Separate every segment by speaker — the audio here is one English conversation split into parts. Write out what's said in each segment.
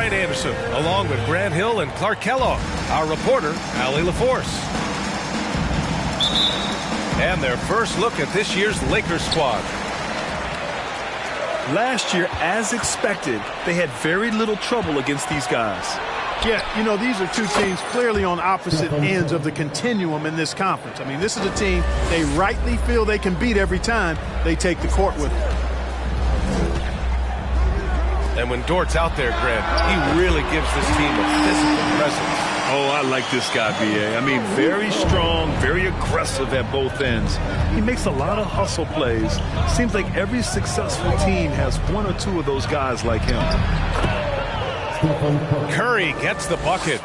Speaker 1: Brian Anderson, along with Grant Hill and Clark Kellogg, our reporter, Allie LaForce. And their first look at this year's Lakers squad.
Speaker 2: Last year, as expected, they had very little trouble against these guys.
Speaker 3: Yeah, you know, these are two teams clearly on opposite ends of the continuum in this conference. I mean, this is a team they rightly feel they can beat every time they take the court with them.
Speaker 1: And when Dort's out there, Grant, he really gives this team a physical presence.
Speaker 2: Oh, I like this guy, B.A. I mean, very strong, very aggressive at both ends. He makes a lot of hustle plays. Seems like every successful team has one or two of those guys like him.
Speaker 1: Curry gets the bucket.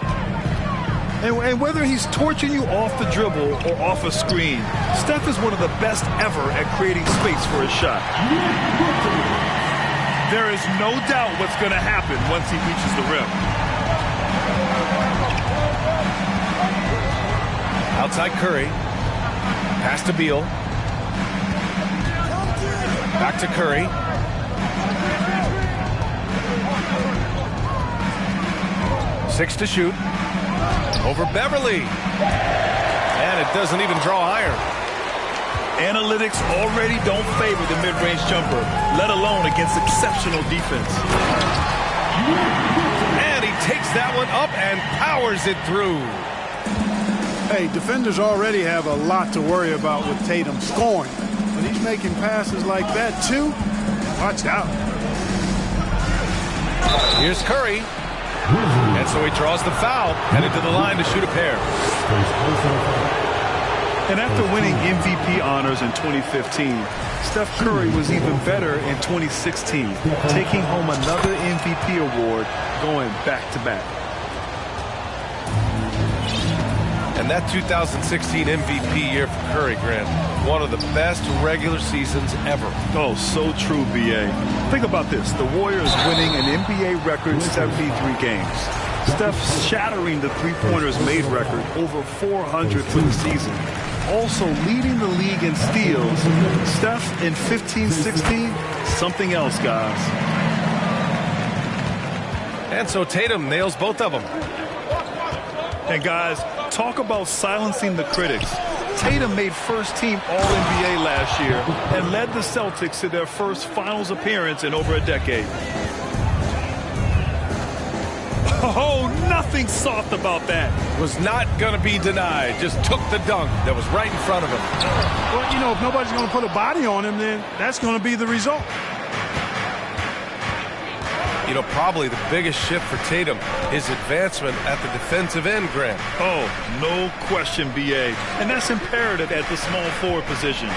Speaker 2: And whether he's torching you off the dribble or off a screen, Steph is one of the best ever at creating space for his shot. There is no doubt what's going to happen once he reaches the rim.
Speaker 1: Outside Curry. Pass to Beal. Back to Curry. Six to shoot. Over Beverly. And it doesn't even draw iron.
Speaker 2: Analytics already don't favor the mid-range jumper, let alone against exceptional defense.
Speaker 1: And he takes that one up and powers it through.
Speaker 3: Hey, defenders already have a lot to worry about with Tatum scoring. When he's making passes like that, too, watch out.
Speaker 1: Here's Curry. And so he draws the foul, headed to the line to shoot a pair.
Speaker 2: And after winning MVP honors in 2015, Steph Curry was even better in 2016, taking home another MVP award, going back-to-back.
Speaker 1: And that 2016 MVP year for Curry, Grant, one of the best regular seasons ever.
Speaker 2: Oh, so true, B.A. Think about this. The Warriors winning an NBA record 73 games. Steph shattering the three-pointers made record, over 400 for the season. Also leading the league in steals. Steph in 15-16, something else, guys.
Speaker 1: And so Tatum nails both of them.
Speaker 2: And guys, talk about silencing the critics. Tatum made first-team All-NBA last year and led the Celtics to their first finals appearance in over a decade. Oh, nothing soft about that.
Speaker 1: Was not going to be denied. Just took the dunk that was right in front of him.
Speaker 3: Well, you know, if nobody's going to put a body on him, then that's going to be the result.
Speaker 1: You know, probably the biggest shift for Tatum is advancement at the defensive end, Grant.
Speaker 2: Oh, no question, B.A. And that's imperative at the small forward position.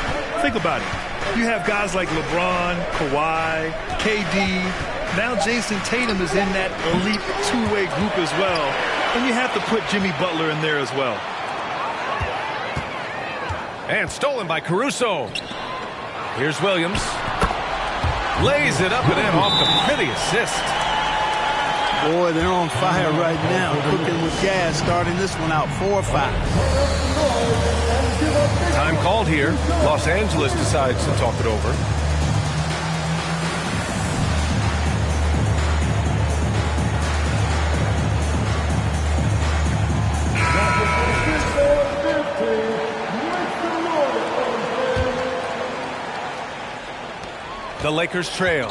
Speaker 2: Think about it. You have guys like LeBron, Kawhi, KD. Now Jason Tatum is in that elite two-way group as well. And you have to put Jimmy Butler in there as well.
Speaker 1: And stolen by Caruso. Here's Williams. Lays it up and in off the pretty assist.
Speaker 4: Boy, they're on fire right now, cooking with gas, starting this one out 4-5.
Speaker 1: Time called here. Los Angeles decides to talk it over. The Lakers trail.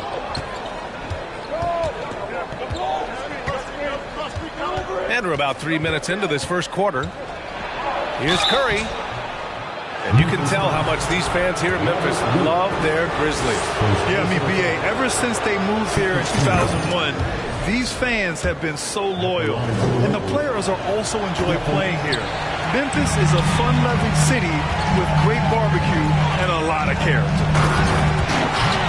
Speaker 1: And we're about 3 minutes into this first quarter. Here's Curry. And you can tell how much these fans here in Memphis love their Grizzlies.
Speaker 2: Yeah, I mean, B.A., ever since they moved here in 2001, these fans have been so loyal. And the players are also enjoy playing here. Memphis is a fun-loving city with great barbecue and a lot of character.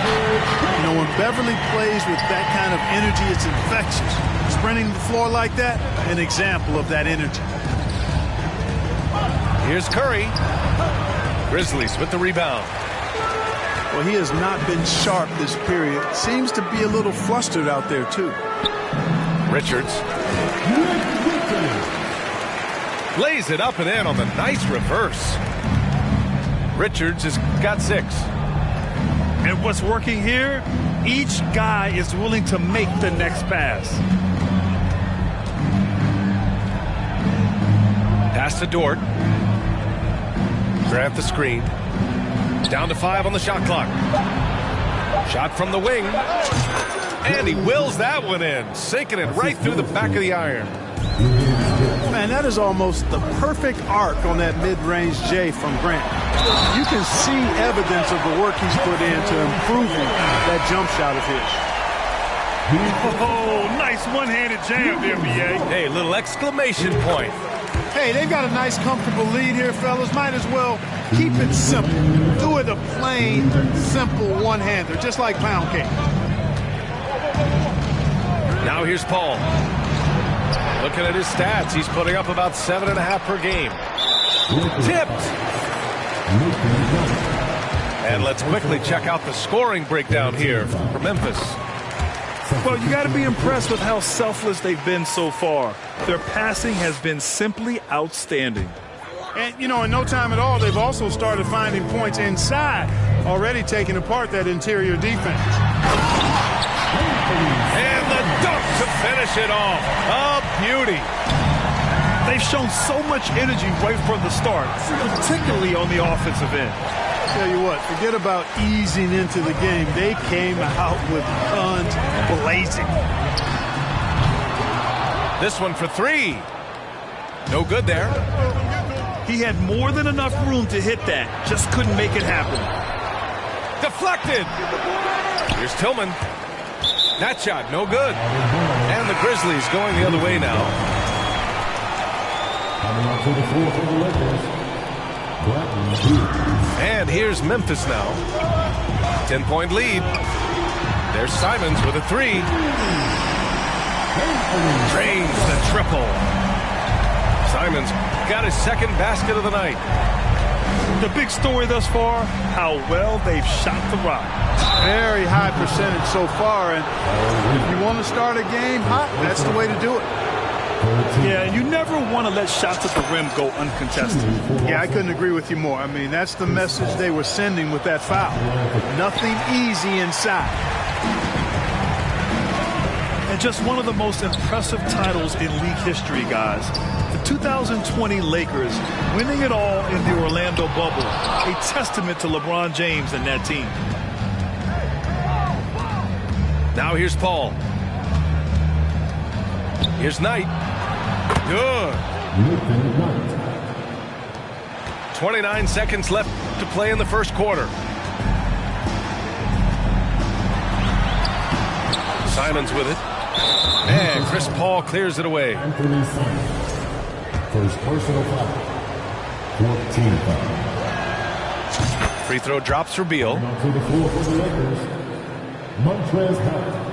Speaker 3: You know, when Beverly plays with that kind of energy, it's infectious. Sprinting the floor like that, an example of that energy.
Speaker 1: Here's Curry. Grizzlies with the rebound.
Speaker 3: Well, he has not been sharp this period. Seems to be a little flustered out there, too.
Speaker 1: Richards. Lays it up and in on the nice reverse. Richards has got 6.
Speaker 2: And what's working here, each guy is willing to make the next pass.
Speaker 1: Pass to Dort. Grant the screen. Down to 5 on the shot clock. Shot from the wing. And he wills that one in, sinking it right through the back of the iron.
Speaker 3: Man, that is almost the perfect arc on that mid-range J from Grant. You can see evidence of the work he's put into improving that jump shot of his.
Speaker 2: Oh, nice one-handed jam there, B.A.
Speaker 1: Hey, little exclamation point.
Speaker 3: Hey, they've got a nice, comfortable lead here, fellas. Might as well keep it simple. Do it a plain, simple one-hander, just like pound cake.
Speaker 1: Now here's Paul. Looking at his stats, he's putting up about 7.5 per game. Tipped. And let's quickly check out the scoring breakdown here for Memphis.
Speaker 2: Well, you got to be impressed with how selfless they've been so far. Their passing has been simply outstanding.
Speaker 3: And, you know, in no time at all, they've also started finding points inside, already taking apart that interior defense.
Speaker 1: And the dunk to finish it off. A beauty.
Speaker 2: They've shown so much energy right from the start, particularly on the offensive end.
Speaker 3: Tell you what, forget about easing into the game. They came out with guns blazing.
Speaker 1: This one for 3. No good there.
Speaker 2: He had more than enough room to hit that, just couldn't make it happen.
Speaker 1: Deflected. Here's Tillman. That shot, no good. And the Grizzlies going the other way now. And here's Memphis now. 10-point lead. There's Simons with a 3. Drains the triple. Simons got his second basket of the night.
Speaker 2: The big story thus far, how well they've shot the rock.
Speaker 3: Very high percentage so far, and if you want to start a game hot, that's the way to do it.
Speaker 2: Yeah, and you never want to let shots at the rim go uncontested.
Speaker 3: Yeah, I couldn't agree with you more. I mean, that's the message they were sending with that foul. Nothing easy inside.
Speaker 2: And just one of the most impressive titles in league history, guys. The 2020 Lakers winning it all in the Orlando bubble. A testament to LeBron James and that team.
Speaker 1: Now here's Paul. Here's Knight. Good. 29 seconds left to play in the first quarter. Simons with it. And Chris Paul clears it away.
Speaker 5: Anthony Simons. First personal foul. 14 foul.
Speaker 1: Free throw drops for Beal.
Speaker 5: To the floor for the Lakers. Montrezl Harrell.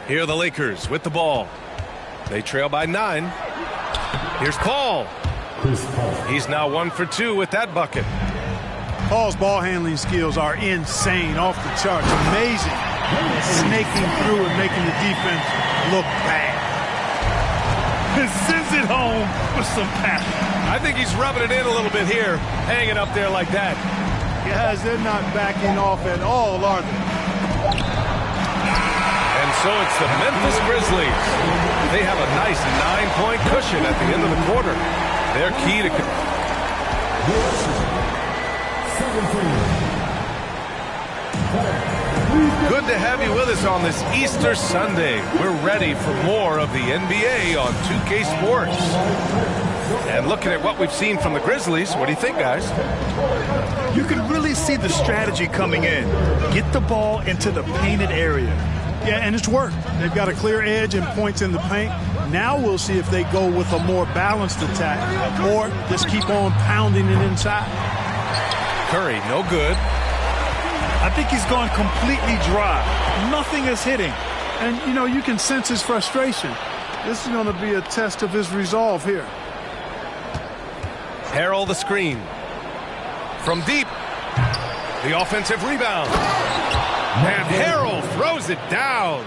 Speaker 1: Here are the Lakers with the ball. They trail by 9. Here's Paul.
Speaker 5: Chris Paul.
Speaker 1: He's now 1 for 2 with that bucket.
Speaker 3: Paul's ball handling skills are insane, off the charts, amazing. Snaking through and making the defense look bad.
Speaker 2: And sends it home with some passion.
Speaker 1: I think he's rubbing it in a little bit here, hanging up there like that.
Speaker 3: Guys, they're not backing off at all, are they?
Speaker 1: And so it's the Memphis Grizzlies. They have a nice 9-point cushion at the end of the quarter. They're key to... Good to have you with us on this Easter Sunday. We're ready for more of the NBA on 2K Sports. And looking at what we've seen from the Grizzlies, what do you think, guys?
Speaker 2: You can really see the strategy coming in. Get the ball into the painted area.
Speaker 3: Yeah, and it's worked. They've got a clear edge and points in the paint. Now we'll see if they go with a more balanced attack or just keep on pounding it inside.
Speaker 1: Curry, no good.
Speaker 2: I think he's gone completely dry. Nothing is hitting.
Speaker 3: And, you know, you can sense his frustration. This is going to be a test of his resolve here.
Speaker 1: Harrell the screen. From deep. The offensive rebound. And Harrell throws it down.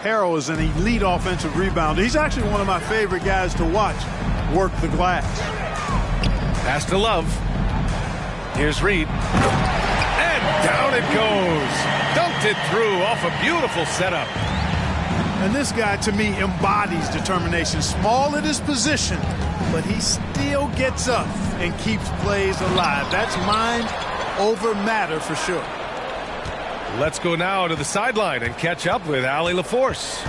Speaker 3: Harrell is an elite offensive rebounder. He's actually one of my favorite guys to watch work the glass.
Speaker 1: Pass to Love. Here's Reed. And down it goes. Dunked it through off a beautiful setup.
Speaker 3: And this guy, to me, embodies determination. Small at his position, but he still gets up and keeps plays alive. That's mind over matter for sure.
Speaker 1: Let's go now to the sideline and catch up with Allie LaForce.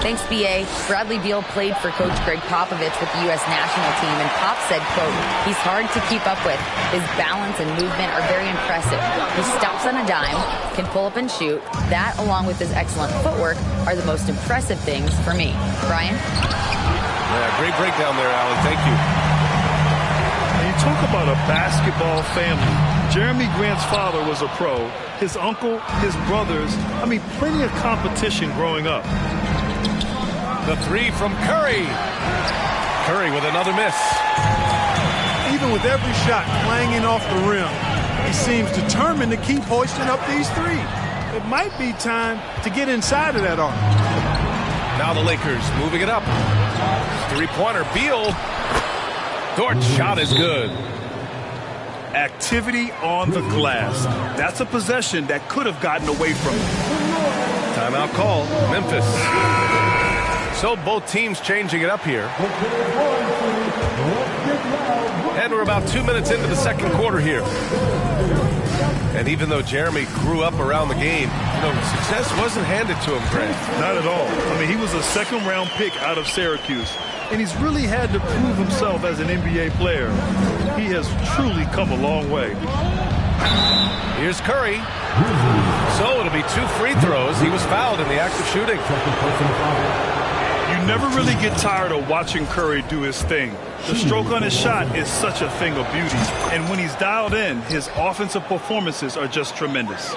Speaker 6: Thanks, B.A. Bradley Beal played for Coach Greg Popovich with the U.S. national team, and Pop said, quote, he's hard to keep up with. His balance and movement are very impressive. He stops on a dime, can pull up and shoot. That, along with his excellent footwork, are the most impressive things for me. Brian?
Speaker 1: Yeah, great breakdown there, Allie. Thank you.
Speaker 2: And you talk about a basketball family. Jeremy Grant's father was a pro. His uncle, his brothers, I mean, plenty of competition growing up.
Speaker 1: The three from Curry. Curry with another miss.
Speaker 3: Even with every shot clanging off the rim, he seems determined to keep hoisting up these three. It might be time to get inside of that arc.
Speaker 1: Now the Lakers moving it up. Three-pointer, Beal. Dort's shot is good.
Speaker 2: Activity on the glass. That's a possession that could have gotten away from him.
Speaker 1: Timeout call, Memphis. So both teams changing it up here. And we're about 2 minutes into the second quarter here. And even though Jeremy grew up around the game, you know, success wasn't handed to him, Grant.
Speaker 2: Not at all. I mean, he was a second-round pick out of Syracuse. And he's really had to prove himself as an NBA player. He has truly come a long way.
Speaker 1: Here's Curry. So it'll be 2 free throws. He was fouled in the act of shooting.
Speaker 2: You never really get tired of watching Curry do his thing. The stroke on his shot is such a thing of beauty. And when he's dialed in, his offensive performances are just tremendous.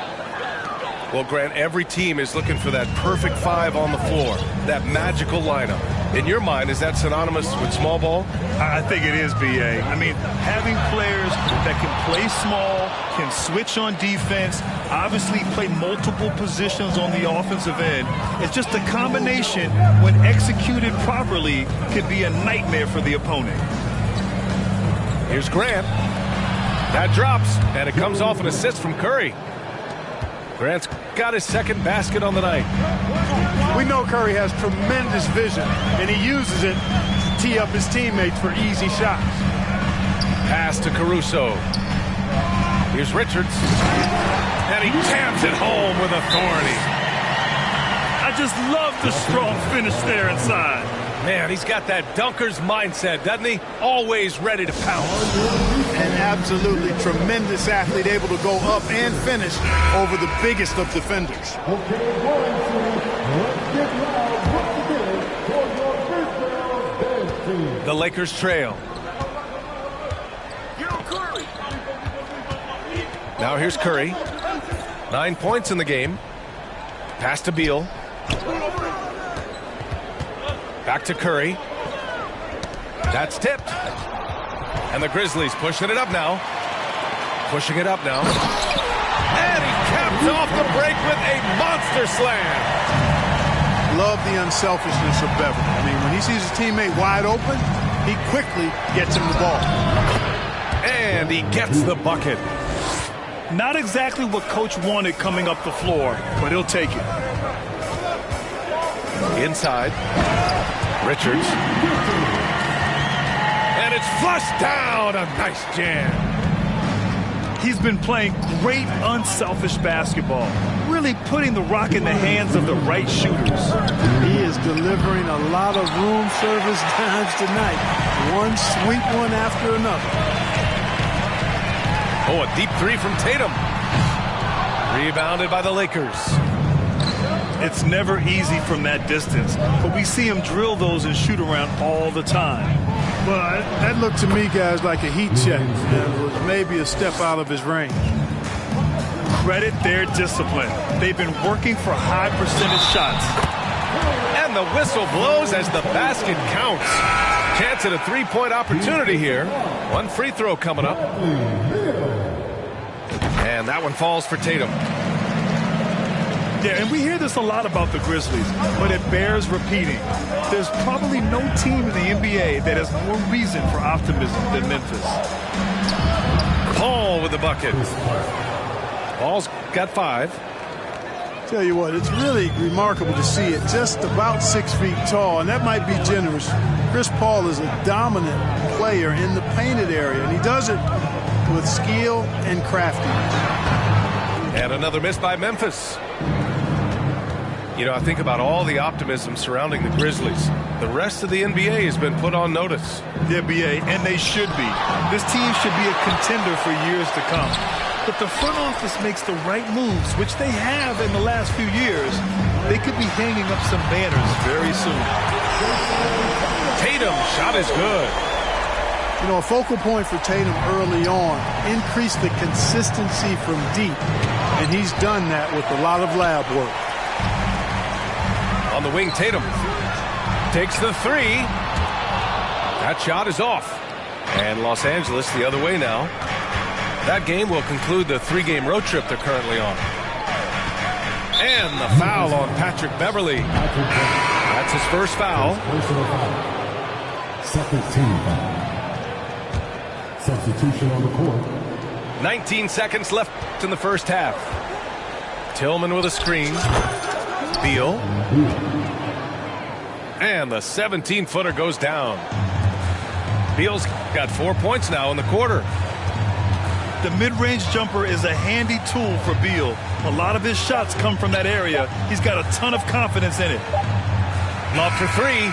Speaker 1: Well, Grant, every team is looking for that perfect 5 on the floor, that magical lineup. In your mind, is that synonymous with small ball?
Speaker 2: I think it is, B.A. I mean, having players that can play small, can switch on defense, obviously play multiple positions on the offensive end. It's just a combination, when executed properly, could be a nightmare for the opponent.
Speaker 1: Here's Grant. That drops, and it comes off an assist from Curry. Grant's got his second basket on the night.
Speaker 3: We know Curry has tremendous vision, and he uses it to tee up his teammates for easy shots.
Speaker 1: Pass to Caruso. Here's Richards. And he jams it home with authority.
Speaker 2: I just love the strong finish there inside.
Speaker 1: Man, he's got that dunker's mindset, doesn't he? Always ready to pounce.
Speaker 3: An absolutely tremendous athlete, able to go up and finish over the biggest of defenders.
Speaker 1: The Lakers trail. Now here's Curry. 9 points in the game. Pass to Beal. Back to Curry. That's tipped. And the Grizzlies pushing it up now. Pushing it up now. And he caps off the break with a monster slam.
Speaker 3: Love the unselfishness of Beverly. I mean, when he sees his teammate wide open, he quickly gets him the ball.
Speaker 1: And he gets the bucket.
Speaker 2: Not exactly what Coach wanted coming up the floor, but he'll take it.
Speaker 1: Inside. Richards. And it's flushed down. A nice jam.
Speaker 2: He's been playing great, unselfish basketball, really putting the rock in the hands of the right shooters.
Speaker 4: He is delivering a lot of room service dimes tonight. One sweet one after another.
Speaker 1: Oh, a deep three from Tatum. Rebounded by the Lakers.
Speaker 2: It's never easy from that distance, but we see him drill those and shoot around all the time.
Speaker 3: Well, that looked to me, guys, like a heat check. It was maybe a step out of his range.
Speaker 2: Credit their discipline. They've been working for high percentage shots.
Speaker 1: And the whistle blows as the basket counts. Chance at a three-point opportunity here. One free throw coming up. And that one falls for Tatum.
Speaker 2: Yeah, and we hear this a lot about the Grizzlies, but it bears repeating. There's probably no team in the NBA that has more reason for optimism than Memphis.
Speaker 1: Paul with the bucket. Paul's got 5.
Speaker 3: Tell you what, it's really remarkable to see it. Just about 6 feet tall, and that might be generous. Chris Paul is a dominant player in the painted area, and he does it with skill and craftiness.
Speaker 1: And another miss by Memphis. You know, I think about all the optimism surrounding the Grizzlies. The rest of the NBA has been put on notice.
Speaker 2: Yeah, BA, and they should be. This team should be a contender for years to come. But the front office makes the right moves, which they have in the last few years. They could be hanging up some banners very soon.
Speaker 1: Tatum, shot is good.
Speaker 3: You know, a focal point for Tatum early on, increase the consistency from deep. And he's done that with a lot of lab work.
Speaker 1: On the wing, Tatum takes the 3. That shot is off. And Los Angeles the other way now. That game will conclude the 3-game road trip they're currently on. And the foul on Patrick Beverley. That's his first foul.
Speaker 5: Second team foul. Substitution on the court.
Speaker 1: 19 seconds left in the first half. Tillman with a screen. Beal. And the 17-footer goes down. Beal's got 4 points now in the quarter.
Speaker 2: The mid-range jumper is a handy tool for Beal. A lot of his shots come from that area. He's got a ton of confidence in it.
Speaker 1: Lob for 3.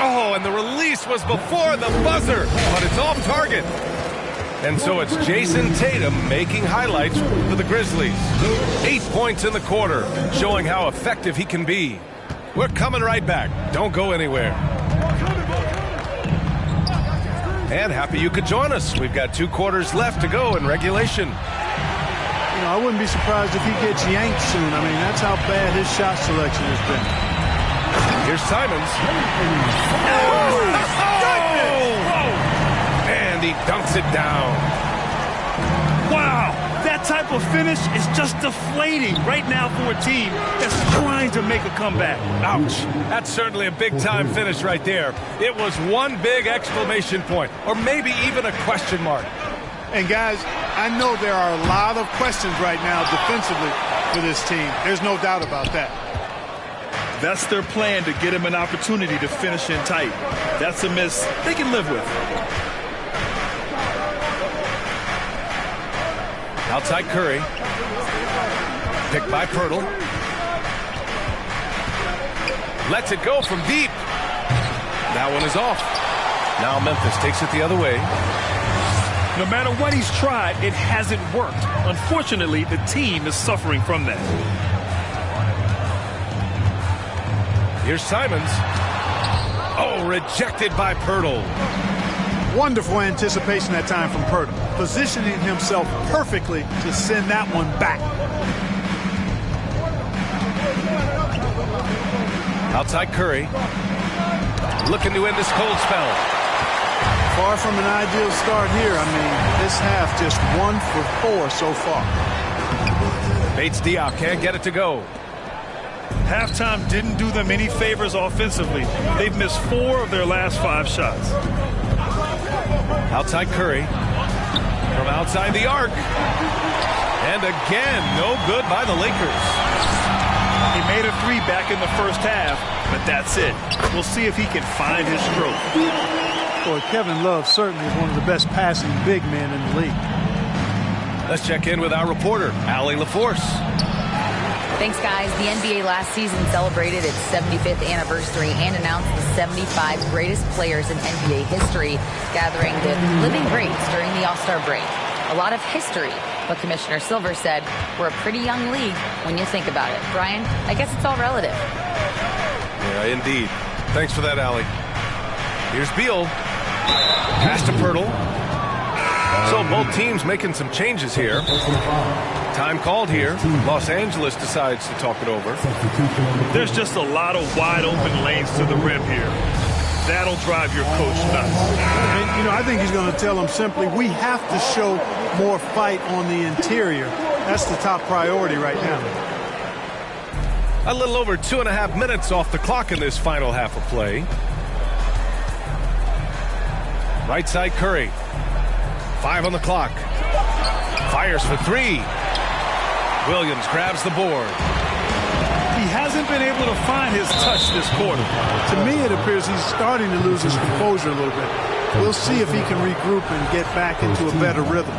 Speaker 1: Oh, and the release was before the buzzer, but it's off target. And so it's Jason Tatum making highlights for the Grizzlies. 8 points in the quarter, showing how effective he can be. We're coming right back. Don't go anywhere. And happy you could join us. We've got 2 quarters left to go in regulation.
Speaker 3: You know, I wouldn't be surprised if he gets yanked soon. I mean, that's how bad his shot selection has been.
Speaker 1: Here's Simons. And he dunks it down.
Speaker 2: Wow, that type of finish is just deflating right now for a team that's trying to make a comeback.
Speaker 1: Ouch. That's certainly a big-time finish right there. It was one big exclamation point, or maybe even a question mark.
Speaker 3: And, guys, I know there are a lot of questions right now defensively for this team. There's no doubt about that.
Speaker 2: That's their plan, to get him an opportunity to finish in tight. That's a miss they can live with.
Speaker 1: Outside Curry. Picked by Pirtle. Lets it go from deep. That one is off. Now Memphis takes it the other way.
Speaker 2: No matter what he's tried, it hasn't worked. Unfortunately, the team is suffering from that.
Speaker 1: Here's Simons. Oh, rejected by Pirtle.
Speaker 3: Wonderful anticipation that time from Pirtle, positioning himself perfectly to send that one back.
Speaker 1: Outside Curry. Looking to end this cold spell.
Speaker 3: Far from an ideal start here. I mean, this half just 1 for 4 so far.
Speaker 1: Bates Diop can't get it to go.
Speaker 2: Halftime didn't do them any favors offensively. They've missed 4 of their last 5 shots.
Speaker 1: Outside Curry. From outside the arc. And again, no good by the Lakers.
Speaker 2: He made a 3 back in the first half, but that's it. We'll see if he can find his stroke.
Speaker 3: Boy, Kevin Love certainly is one of the best passing big men in the league.
Speaker 1: Let's check in with our reporter, Allie LaForce.
Speaker 6: Thanks, guys. The NBA last season celebrated its 75th anniversary and announced the 75 greatest players in NBA history, gathering the living greats during the All-Star break. A lot of history, but Commissioner Silver said we're a pretty young league when you think about it. Brian, I guess it's all relative.
Speaker 1: Yeah, indeed. Thanks for that, Allie. Here's Beal. Pass to Pirtle. So both teams making some changes here. Time called here. Los Angeles decides to talk it over.
Speaker 2: There's just a lot of wide open lanes to the rim here. That'll drive your coach nuts.
Speaker 4: And, you know, I think he's going to tell them simply, we have to show more fight on the interior. That's the top priority right now.
Speaker 1: A little over 2.5 minutes off the clock in this final half of play. Right side Curry. 5 on the clock. Fires for 3. Williams grabs the board.
Speaker 2: He hasn't been able to find his touch this quarter.
Speaker 4: To me, it appears he's starting to lose his composure a little bit. We'll see if he can regroup and get back into a better rhythm.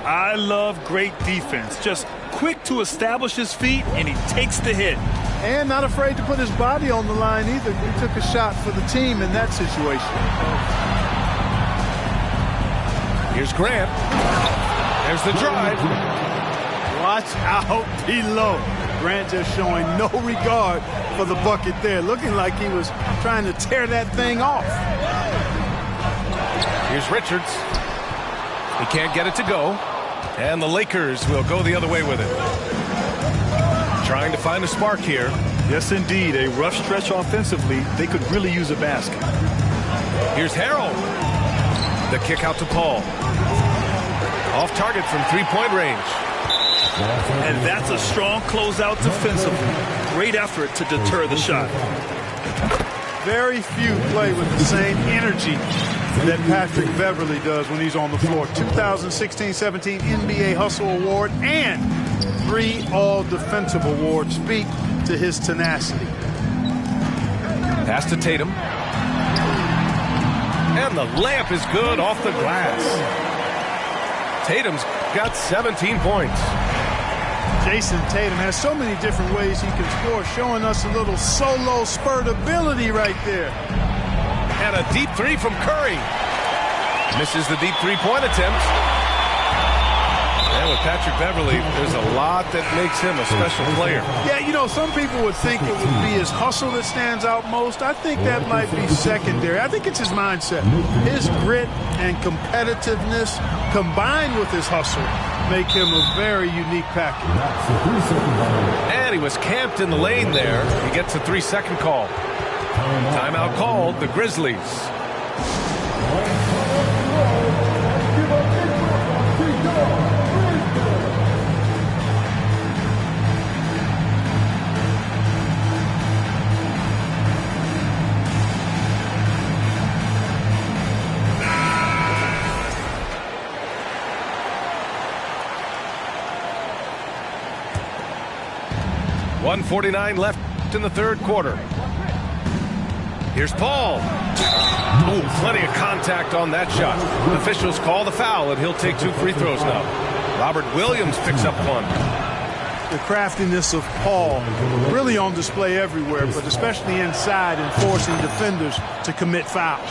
Speaker 2: I love great defense. Just quick to establish his feet, and he takes the hit.
Speaker 4: And not afraid to put his body on the line either. He took a shot for the team in that situation.
Speaker 1: Here's Grant. There's the drive.
Speaker 4: Watch out below. Grant just showing no regard for the bucket there. Looking like he was trying to tear that thing off.
Speaker 1: Here's Richards. He can't get it to go. And the Lakers will go the other way with it. Trying to find a spark here.
Speaker 2: Yes, indeed. A rough stretch offensively. They could really use a basket.
Speaker 1: Here's Harrell. The kick out to Paul. Off target from three-point range.
Speaker 2: And that's a strong closeout defensively. Great effort to deter the shot.
Speaker 4: Very few play with the same energy that Patrick Beverley does when he's on the floor. 2016-17 NBA Hustle Award and 3 All-Defensive Awards speak to his tenacity.
Speaker 1: Pass to Tatum. And the layup is good off the glass. Tatum's got 17 points.
Speaker 4: Jason Tatum has so many different ways he can score, showing us a little solo spurt ability right there.
Speaker 1: And a deep 3 from Curry. Misses the deep 3-point attempt. And with Patrick Beverley, there's a lot that makes him a special player.
Speaker 4: Yeah, you know, some people would think it would be his hustle that stands out most. I think that might be secondary. I think it's his mindset. His grit and competitiveness combined with his hustle make him a very unique package.
Speaker 1: And he was camped in the lane there. He gets a 3-second call. Timeout called, the Grizzlies. .149 left in the third quarter. Here's Paul. Ooh, plenty of contact on that shot. Officials call the foul, and he'll take 2 free throws now. Robert Williams picks up 1.
Speaker 4: The craftiness of Paul really on display everywhere, but especially inside and forcing defenders to commit fouls.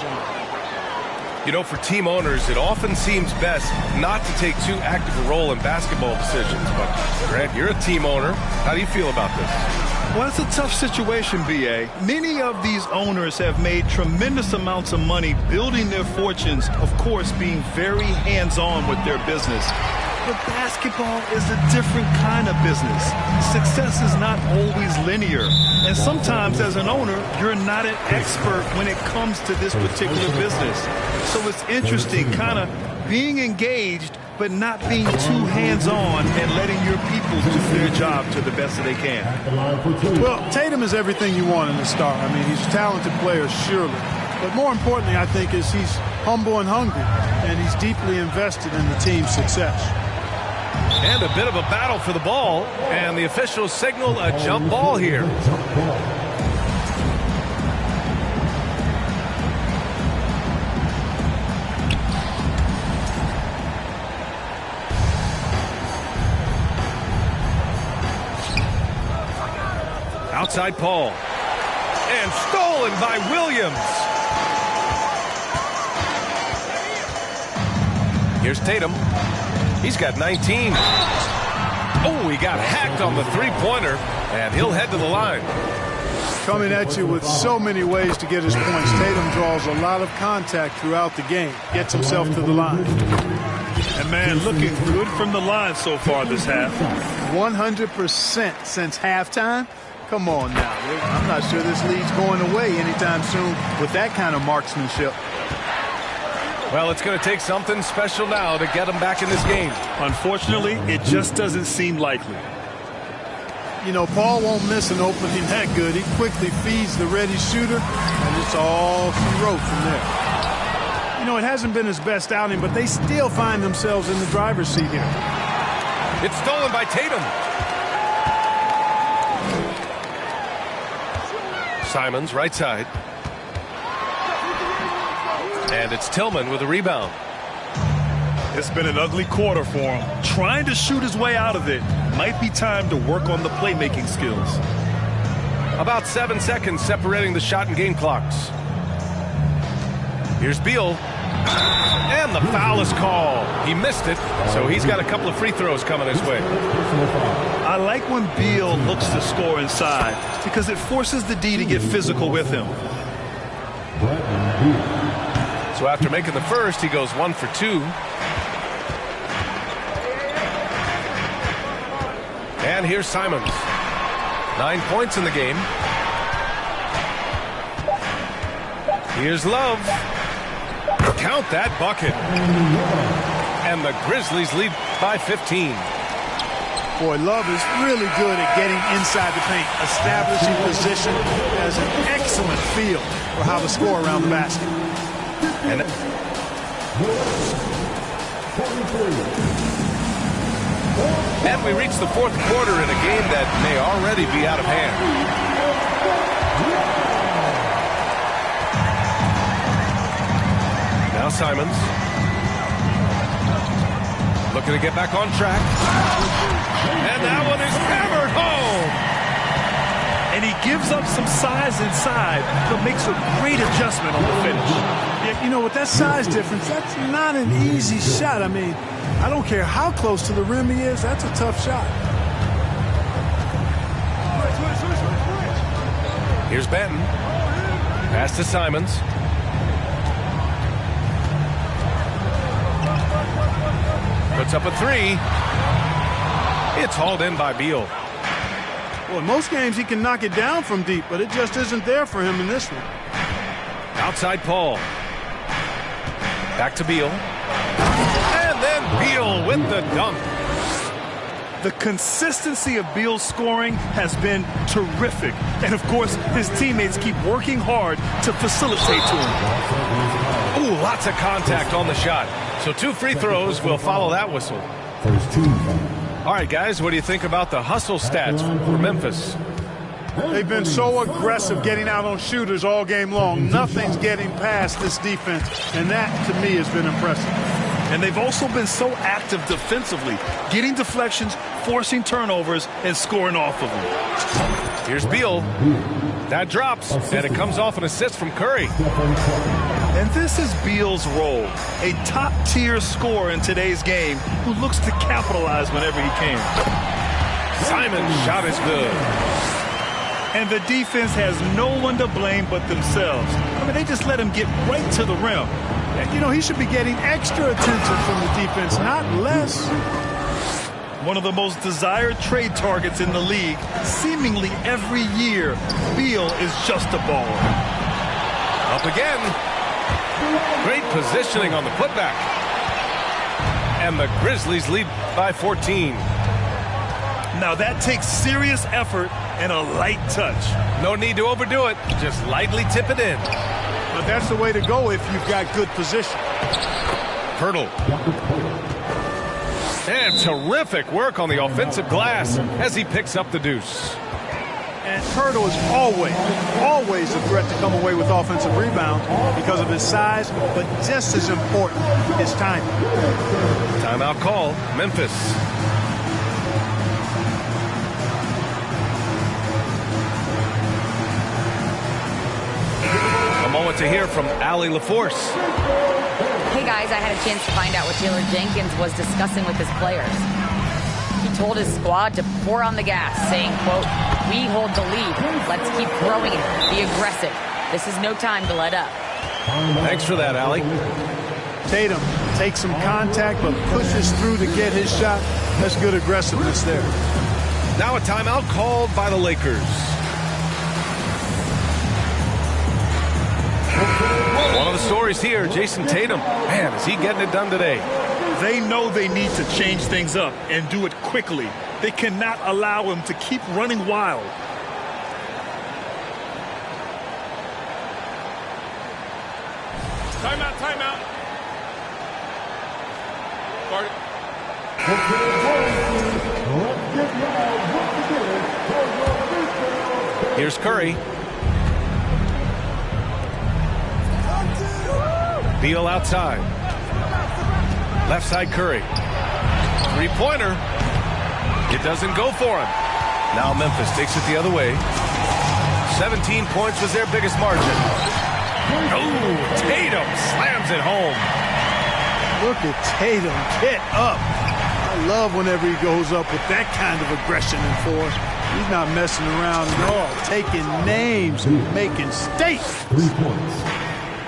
Speaker 1: You know, for team owners, it often seems best not to take too active a role in basketball decisions. But, Grant, you're a team owner. How do you feel about this?
Speaker 2: Well, it's a tough situation, B.A. Many of these owners have made tremendous amounts of money building their fortunes, of course, being very hands-on with their business. But basketball is a different kind of business. Success is not always linear. And sometimes as an owner, you're not an expert when it comes to this particular business. So it's interesting kind of being engaged, but not being too hands-on and letting your people do their job to the best that they can.
Speaker 4: Well, Tatum is everything you want in a star. I mean, he's a talented player, surely. But more importantly, I think, is he's humble and hungry, and he's deeply invested in the team's success.
Speaker 1: And a bit of a battle for the ball, and the officials signal a jump ball here. Outside Paul. And stolen by Williams. Here's Tatum. He's got 19. Oh, he got hacked on the three-pointer, and he'll head to the line.
Speaker 3: Coming at you with so many ways to get his points. Tatum draws a lot of contact throughout the game. Gets himself to the line.
Speaker 2: And, man, looking good from the line so far this half.
Speaker 3: 100% since halftime. Come on now. I'm not sure this lead's going away anytime soon with that kind of marksmanship.
Speaker 1: Well, it's going to take something special now to get him back in this game.
Speaker 2: Unfortunately, it just doesn't seem likely.
Speaker 3: You know, Paul won't miss an opening that good. He quickly feeds the ready shooter, and it's all she wrote from there. You know, it hasn't been his best outing, but they still find themselves in the driver's seat here.
Speaker 1: It's stolen by Tatum. Simons, right side. And it's Tillman with a rebound.
Speaker 2: It's been an ugly quarter for him. Trying to shoot his way out of it. Might be time to work on the playmaking skills.
Speaker 1: About 7 seconds separating the shot and game clocks. Here's Beal. And the foul is called. He missed it, so he's got a couple of free throws coming his way.
Speaker 2: I like when Beal looks to score inside because it forces the D to get physical with him.
Speaker 1: So after making the first, he goes 1 for 2. And here's Simons. 9 points in the game. Here's Love. Count that bucket. And the Grizzlies lead by 15.
Speaker 3: Boy, Love is really good at getting inside the paint, establishing position, has an excellent feel for how to score around the basket.
Speaker 1: And we reach the fourth quarter in a game that may already be out of hand. Now Simons. Looking to get back on track. And that one is hammered home.
Speaker 2: And he gives up some size inside, but makes a great adjustment on the finish.
Speaker 3: Yeah, you know, with that size difference, that's not an easy shot. I mean, I don't care how close to the rim he is, that's a tough shot.
Speaker 1: Here's Benton. Pass to Simons. Puts up a three. It's hauled in by Beal.
Speaker 3: Well, in most games he can knock it down from deep, but it just isn't there for him in this one.
Speaker 1: Outside Paul. Back to Beal. And then Beal with the dunk.
Speaker 2: The consistency of Beal's scoring has been terrific. And, of course, his teammates keep working hard to facilitate to him.
Speaker 1: Ooh, lots of contact on the shot. So 2 free throws will follow that whistle. All right, guys, what do you think about the hustle stats for Memphis?
Speaker 3: They've been so aggressive getting out on shooters all game long. Nothing's getting past this defense, and that, to me, has been impressive.
Speaker 2: And they've also been so active defensively, getting deflections, forcing turnovers, and scoring off of them.
Speaker 1: Here's Beal. That drops, and it comes off an assist from Curry.
Speaker 2: And this is Beal's role, a top-tier scorer in today's game who looks to capitalize whenever he can.
Speaker 1: Simon's shot is good.
Speaker 2: And the defense has no one to blame but themselves. I mean, they just let him get right to the rim.
Speaker 3: And, you know, he should be getting extra attention from the defense, not less.
Speaker 2: One of the most desired trade targets in the league, seemingly every year, Beal is just a baller.
Speaker 1: Up again. Great positioning on the putback. And the Grizzlies lead by 14.
Speaker 2: Now that takes serious effort and a light touch.
Speaker 1: No need to overdo it. Just lightly tip it in.
Speaker 3: But that's the way to go if you've got good position.
Speaker 1: Hurdle. And terrific work on the offensive glass as he picks up the deuce.
Speaker 3: And Hurdle is always a threat to come away with offensive rebound because of his size, but just as important, his timing.
Speaker 1: Timeout call, Memphis. want to hear from Allie LaForce.
Speaker 6: Hey guys, I had a chance to find out what Taylor Jenkins was discussing with his players. He told his squad to pour on the gas, saying, quote, "We hold the lead. Let's keep throwing it. Be aggressive. This is no time to let up."
Speaker 1: Thanks for that, Allie.
Speaker 3: Tatum takes some contact but pushes through to get his shot. That's good aggressiveness there.
Speaker 1: Now a timeout called by the Lakers. One of the stories here, Jason Tatum. Man, is he getting it done today?
Speaker 2: They know they need to change things up and do it quickly. They cannot allow him to keep running wild.
Speaker 1: Timeout, timeout. Guard. Here's Curry. Beal outside. Left side Curry. Three-pointer. It doesn't go for him. Now Memphis takes it the other way. 17 points was their biggest margin. Oh, Tatum slams it home.
Speaker 3: Look at Tatum get up. I love whenever he goes up with that kind of aggression and force. He's not messing around at all. Taking names and making statements.
Speaker 5: 3 points.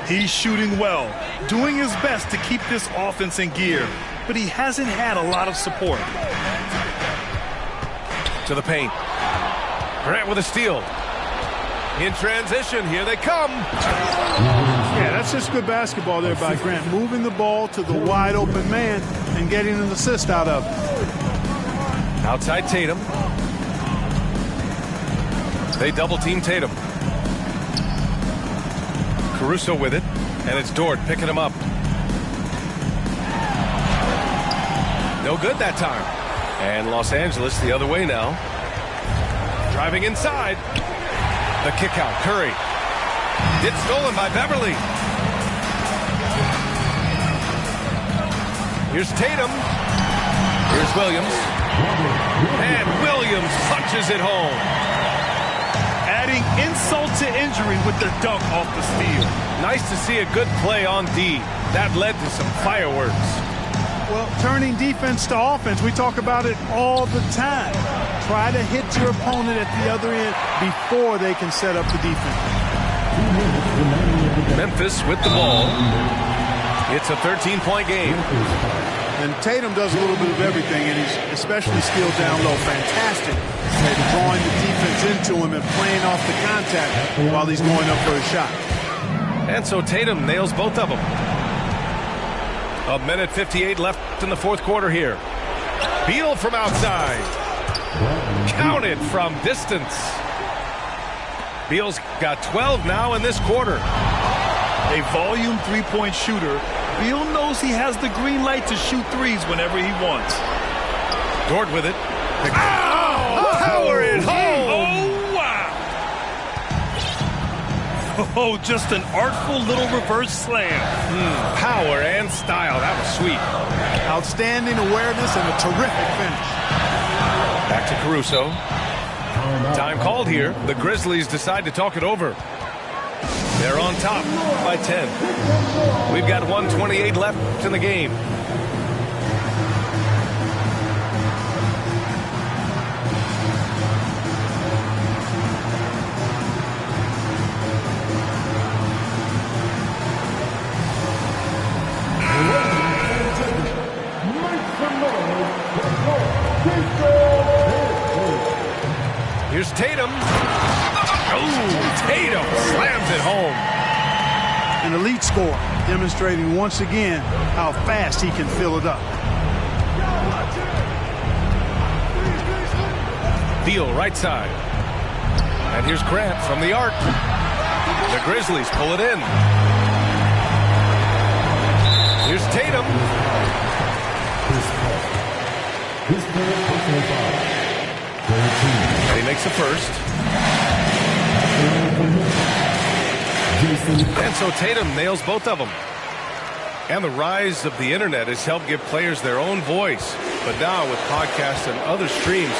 Speaker 2: He's shooting well, doing his best to keep this offense in gear, but he hasn't had a lot of support.
Speaker 1: To the paint. Grant with a steal. In transition, here they come.
Speaker 3: Yeah, that's just good basketball there by Grant. Moving the ball to the wide open man and getting an assist out of it.
Speaker 1: Outside Tatum. They double team Tatum. Caruso with it, and it's Dort picking him up. No good that time. And Los Angeles the other way now. Driving inside. The kick out, Curry. It's stolen by Beverly. Here's Tatum. Here's Williams. And Williams punches it home.
Speaker 2: Adding insult to injury with the dunk off the steal.
Speaker 1: Nice to see a good play on D. That led to some fireworks.
Speaker 3: Well, turning defense to offense, we talk about it all the time. Try to hit your opponent at the other end before they can set up the defense.
Speaker 1: Memphis with the ball. It's a 13-point game.
Speaker 3: And Tatum does a little bit of everything, and he's especially skilled down low. Fantastic at drawing the defense into him and playing off the contact while he's going up for a shot.
Speaker 1: And so Tatum nails both of them. A minute 58 left in the fourth quarter here. Beal from outside. Counted from distance. Beal's got 12 now in this quarter.
Speaker 2: A volume three-point shooter, Beal knows he has the green light to shoot threes whenever he wants.
Speaker 1: Dort with it. Power it home!
Speaker 2: Oh, wow! Oh, just an artful little reverse slam.
Speaker 1: Power and style. That was sweet.
Speaker 3: Outstanding awareness and a terrific finish.
Speaker 1: Back to Caruso. Time called here. The Grizzlies decide to talk it over. They're on top by 10. We've got 1:28 left in the game. Here's Tatum. Oh, Tatum slams it home.
Speaker 3: An elite scorer, demonstrating once again how fast he can fill it up.
Speaker 1: Beal right side. And here's Grant from the arc. The Grizzlies pull it in. Here's Tatum. And he makes the first. And so Tatum nails both of them. And the rise of the internet has helped give players their own voice. But now with podcasts and other streams,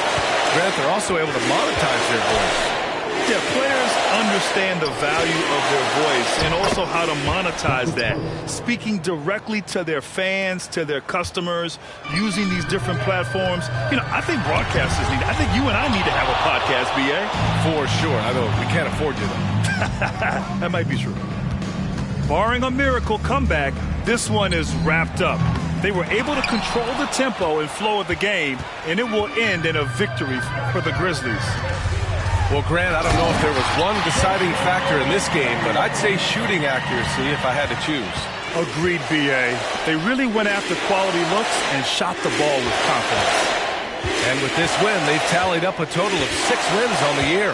Speaker 1: Grant, they're also able to monetize their voice.
Speaker 2: Yeah, players understand the value of their voice and also how to monetize that. Speaking directly to their fans, to their customers, using these different platforms. You know, I think broadcasters need, I think you and I need to have a podcast, B.A.
Speaker 1: For sure. I know we can't afford you, though.
Speaker 2: That might be true. Barring a miracle comeback, this one is wrapped up. They were able to control the tempo and flow of the game, and it will end in a victory for the Grizzlies.
Speaker 1: Well, Grant, I don't know if there was one deciding factor in this game, but I'd say shooting accuracy if I had to choose.
Speaker 2: Agreed, B.A. They really went after quality looks and shot the ball with confidence.
Speaker 1: And with this win, they've tallied up a total of 6 wins on the year.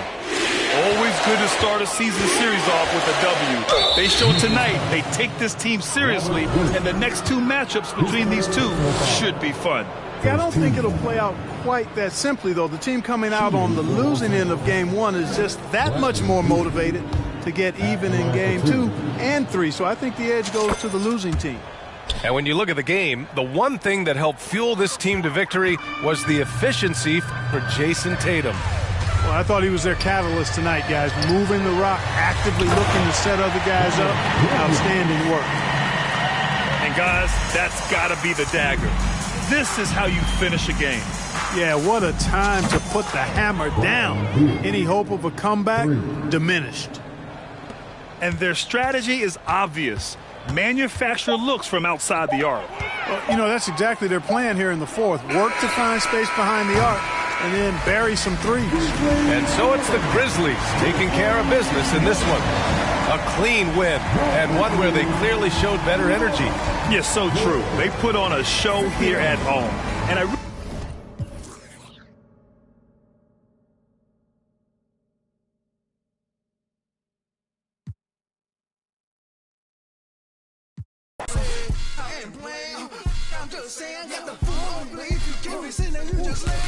Speaker 2: Always good to start a season series off with a W. They showed tonight they take this team seriously, and the next 2 matchups between these two should be fun.
Speaker 3: Yeah, I don't think it'll play out quite that simply, though. The team coming out on the losing end of Game 1 is just that much more motivated to get even in Game 2 and 3. So I think the edge goes to the losing team.
Speaker 1: And when you look at the game, the one thing that helped fuel this team to victory was the efficiency for Jason Tatum.
Speaker 3: Well, I thought he was their catalyst tonight, guys. Moving the rock, actively looking to set other guys up. Outstanding work.
Speaker 2: And guys, that's got to be the dagger. This is how you finish a game.
Speaker 3: Yeah, what a time to put the hammer down. Any hope of a comeback diminished.
Speaker 2: And their strategy is obvious. Manufacture looks from outside the arc.
Speaker 3: Well, you know, that's exactly their plan here in the fourth. Work to find space behind the arc and then bury some threes.
Speaker 1: And so it's the Grizzlies taking care of business in this one. A clean win, and one where they clearly showed better energy.
Speaker 2: Yes, so true. They put on a show here at home. And
Speaker 7: I'm just saying, got the food on bleed. You be sitting there, you just laying.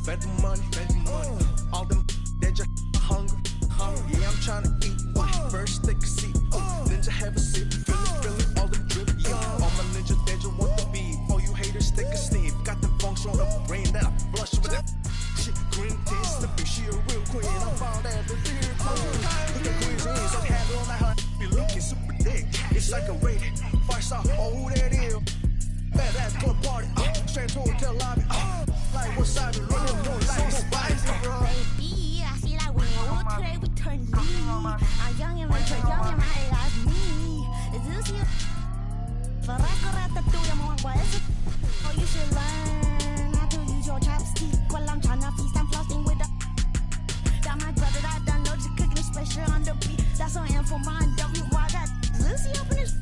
Speaker 7: Bet the money. All them, they just hungry. Yeah, I'm trying to eat. First take a seat. Ninja have a sip. Feeling all the drip. Yeah, all my ninjas, they just want the beat. All you haters, take a steam. Got them funks on the brain that I flush with that shit. Green tea slipping. She a real queen. I found that the beer queen. Put the cuisine, so had it on that hot. Be looking super thick. It's like a rated. First off, who that is? Bad ass club party. Straight to hotel lobby. Like what's up? Running no lights.
Speaker 8: Baby, I feel like we're today we turn me. I'm young and rich, young and high as me. Is this you? Farraco ratatouille, I'm on what is it? Oh, you should learn how to use your chopstick while I'm trying to feast. I'm flossing with the. Got my brother that done loads of cooking special on the beat. That's on M for mine. W. I got Lucy up in his.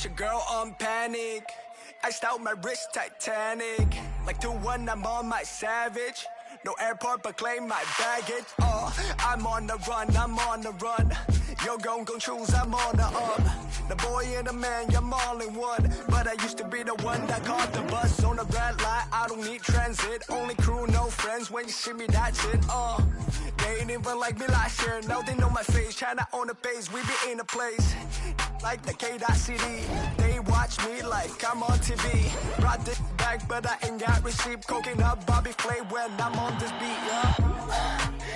Speaker 7: Your girl on panic. Iced out my wrist Titanic. Like 2-1, I'm on my savage. No airport, but claim my baggage. I'm on the run. Yo, gon' choose, I'm on the up. The boy and the man, I'm all in one. But I used to be the one that caught the bus on the red light. I don't need transit. Only crew, no friends. When you see me, that's it. They ain't even like me last year. Now they know my face. China on the base, we be in a place. Like the K.CD. They watch me like I'm on TV. Brought this back, but I ain't got receipt. Coking up Bobby Flay when I'm on this beat, yeah.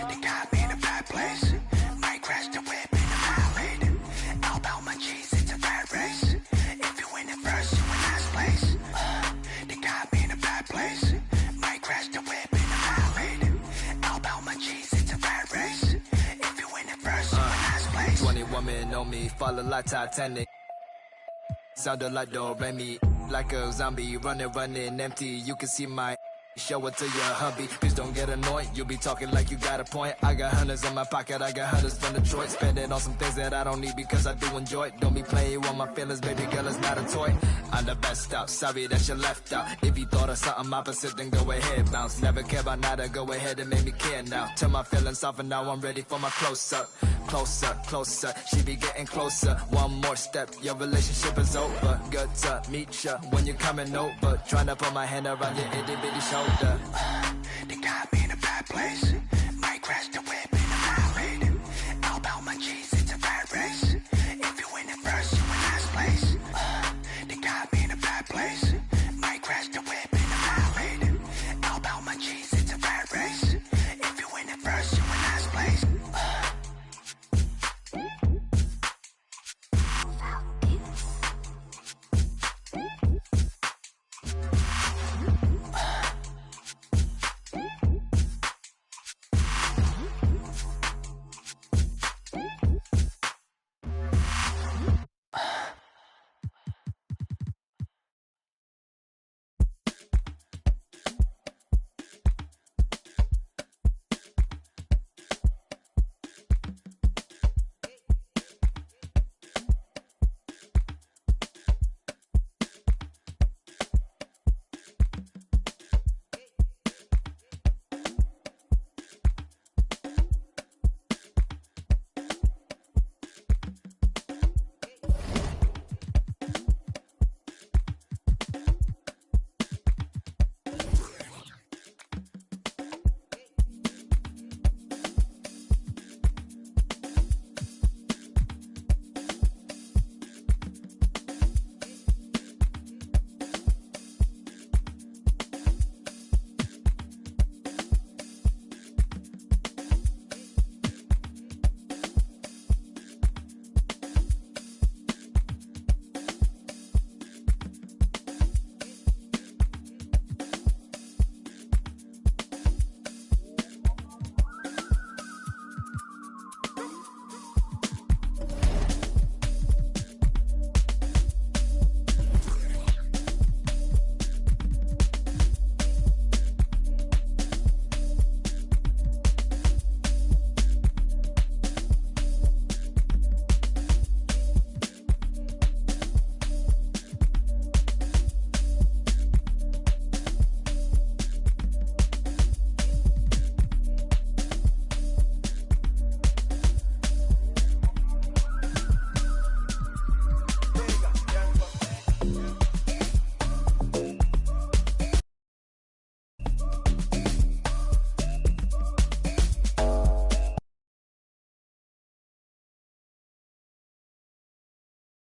Speaker 7: They got me in a bad place. Might crash the whip in a ride. All about my cheese, it's a bad race. If you win it first, you in last place. They got me in a bad place. Might crash the whip in a ride. All about my cheese, it's a bad race. If you win it first, you in last place.
Speaker 9: 21 men on me, follow like Titanic. Sounded like Do Re Mi, like a zombie, running empty. You can see my Show it to your hubby. Please don't get annoyed. You be talking like you got a point. I got hundreds in my pocket. I got hundreds from Detroit. Spend it on some things that I don't need because I do enjoy it. Don't be playing with my feelings, baby girl. It's not a toy. I'm the best out. Sorry that you left out. If you thought of something opposite, then go ahead, bounce. Never care about nada. Go ahead and make me care now. Turn my feelings off and now I'm ready for my close up. Closer, closer. She be getting closer. One more step. Your relationship is over. Good to meet ya when you're coming over. Trying to put my hand around your itty bitty shoulder.
Speaker 7: They got me in a bad place.